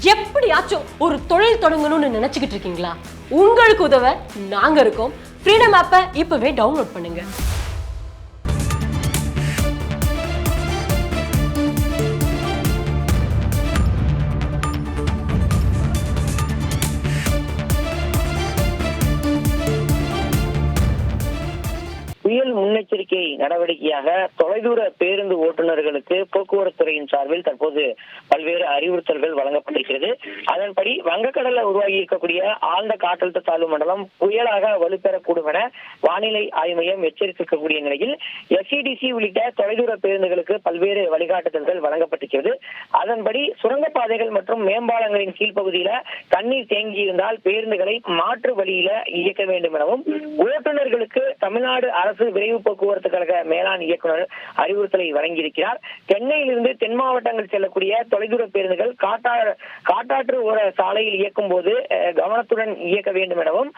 எப்படியாச்சும் ஒரு தொழில் தொடங்கணும்னு நினைச்சுக்கிட்டு இருக்கீங்களா? உங்களுக்கு உதவ நாங்க இருக்கோம். ஃப்ரீடம் ஆப்பை இப்பவே டவுன்லோட் பண்ணுங்க. புயல் முன்னெச்சரிக்கை நடவடிக்கையாக தொலைதூர பேருந்து ஓட்டுநர்களுக்கு போக்குவரத்துறையின் சார்பில் தற்போது பல்வேறு அறிவுறுத்தல்கள் வழங்கப்பட்டிருக்கிறது. அதன்படி வங்கக்கடலில் உருவாகி இருக்கக்கூடிய ஆழ்ந்த காற்றழுத்த தாழ்வு மண்டலம் புயலாக வலுப்பெறக்கூடும் என வானிலை ஆய்வு மையம் எச்சரித்திருக்கக்கூடிய நிலையில் எஸ்இடிசி உள்ளிட்ட தொலைதூர பேருந்துகளுக்கு பல்வேறு வழிகாட்டுதல்கள் வழங்கப்பட்டிருக்கிறது. அதன்படி சுரங்கப்பாதைகள் மற்றும் மேம்பாலங்களின் கீழ்ப்பகுதியில தண்ணீர் தேங்கியிருந்தால் பேருந்துகளை மாற்று வழியில இயக்க வேண்டும் எனவும் ஓட்டுநர்களுக்கு தமிழ்நாடு அரசு விரைவு போக்குவரத்து கழக மேலாண் இயக்குநர் அறிவுறுத்தலை வழங்கியிருக்கிறார். சென்னையிலிருந்து தென் மாவட்டங்கள் செல்லக்கூடிய தொலைதூர பேருந்துகள் காட்டாற்று ஓர சாலையில் இயக்கும் போது கவனத்துடன் இயக்க வேண்டும் எனவும்,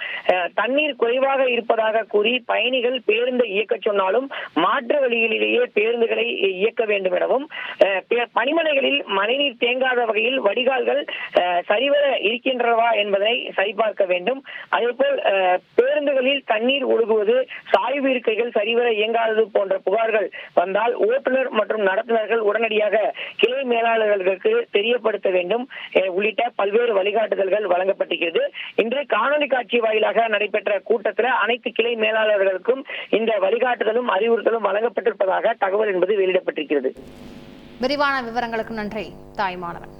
தண்ணீர் குறைவாக இருப்பதாக கூறி பயணிகள் பேருந்தை இயக்க சொன்னாலும் மாற்று வழிகளிலேயே பேருந்துகளை இயக்க வேண்டும் எனவும், பணிமனைகளில் மழைநீர் தேங்காத வகையில் வடிகால்கள் சரிவர இருக்கின்றனவா என்பதை சரிபார்க்க வேண்டும். அதேபோல் பேருந்துகளில் தண்ணீர் ஒழுகுவது, சாய்வு இருக்கைகள் சரிவர இயங்காதது போன்ற புகார்கள் வந்தால் ஓட்டுநர் மற்றும் நடத்துனர்கள் உடனடியாக கிளை மேலாளர்களுக்கு தெரியப்படுத்த வேண்டும் உள்ளிட்ட பல்வேறு வழிகாட்டுதல்கள் வழங்கப்பட்டிருக்கிறது. இன்று காணொலி காட்சி வாயிலாக நடைபெற்ற கூட்டத்தில் அனைத்து கிளை மேலாளர்களுக்கும் இந்த வழிகாட்டுதலும் அறிவுறுத்தலும் வழங்கப்பட்டிருப்பதாக தகவல் என்பது வெளியிடப்பட்டிருக்கிறது. விரிவான விவரங்களுக்கு நன்றி தாய்மானவன்.